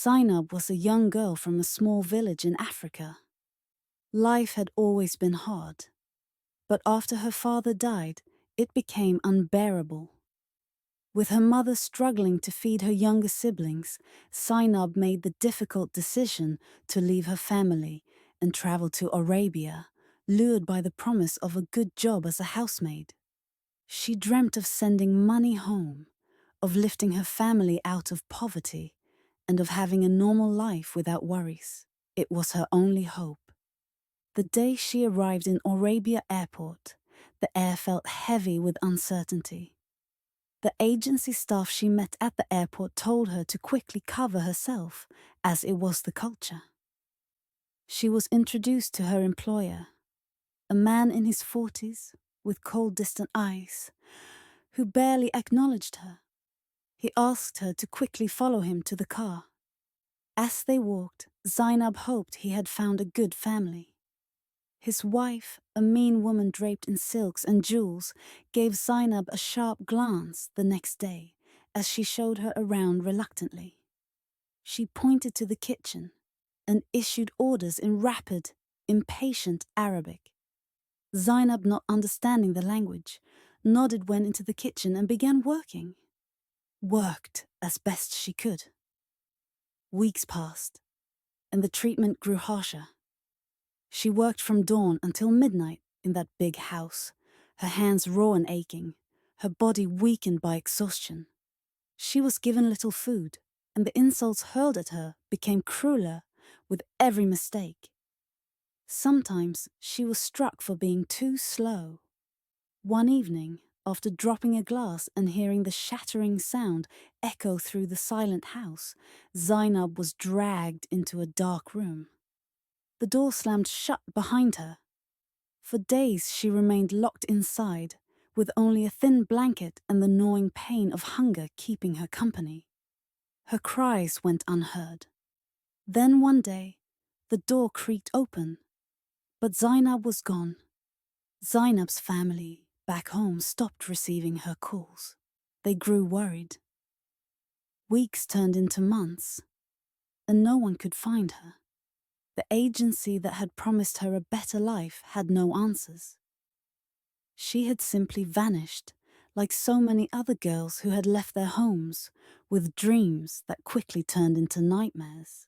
Zainab was a young girl from a small village in Africa. Life had always been hard, but after her father died, it became unbearable. With her mother struggling to feed her younger siblings, Zainab made the difficult decision to leave her family and travel to Arabia, lured by the promise of a good job as a housemaid. She dreamt of sending money home, of lifting her family out of poverty, and of having a normal life without worries. It was her only hope. The day she arrived in Arabia airport, the air felt heavy with uncertainty. The agency staff she met at the airport told her to quickly cover herself, as it was the culture. She was introduced to her employer, a man in his 40s with cold, distant eyes, who barely acknowledged her. He asked her to quickly follow him to the car. As they walked, Zainab hoped he had found a good family. His wife, a mean woman draped in silks and jewels, gave Zainab a sharp glance the next day as she showed her around reluctantly. She pointed to the kitchen and issued orders in rapid, impatient Arabic. Zainab, not understanding the language, nodded, went into the kitchen and began working. Worked as best she could. Weeks passed, and the treatment grew harsher. She worked from dawn until midnight in that big house, her hands raw and aching, her body weakened by exhaustion. She was given little food, and the insults hurled at her became crueler with every mistake. Sometimes she was struck for being too slow. One evening, after dropping a glass and hearing the shattering sound echo through the silent house, Zainab was dragged into a dark room. The door slammed shut behind her. For days she remained locked inside, with only a thin blanket and the gnawing pain of hunger keeping her company. Her cries went unheard. Then one day, the door creaked open, but Zainab was gone. Zainab's family back home stopped receiving her calls. They grew worried. Weeks turned into months, and no one could find her. The agency that had promised her a better life had no answers. She had simply vanished, like so many other girls who had left their homes with dreams that quickly turned into nightmares.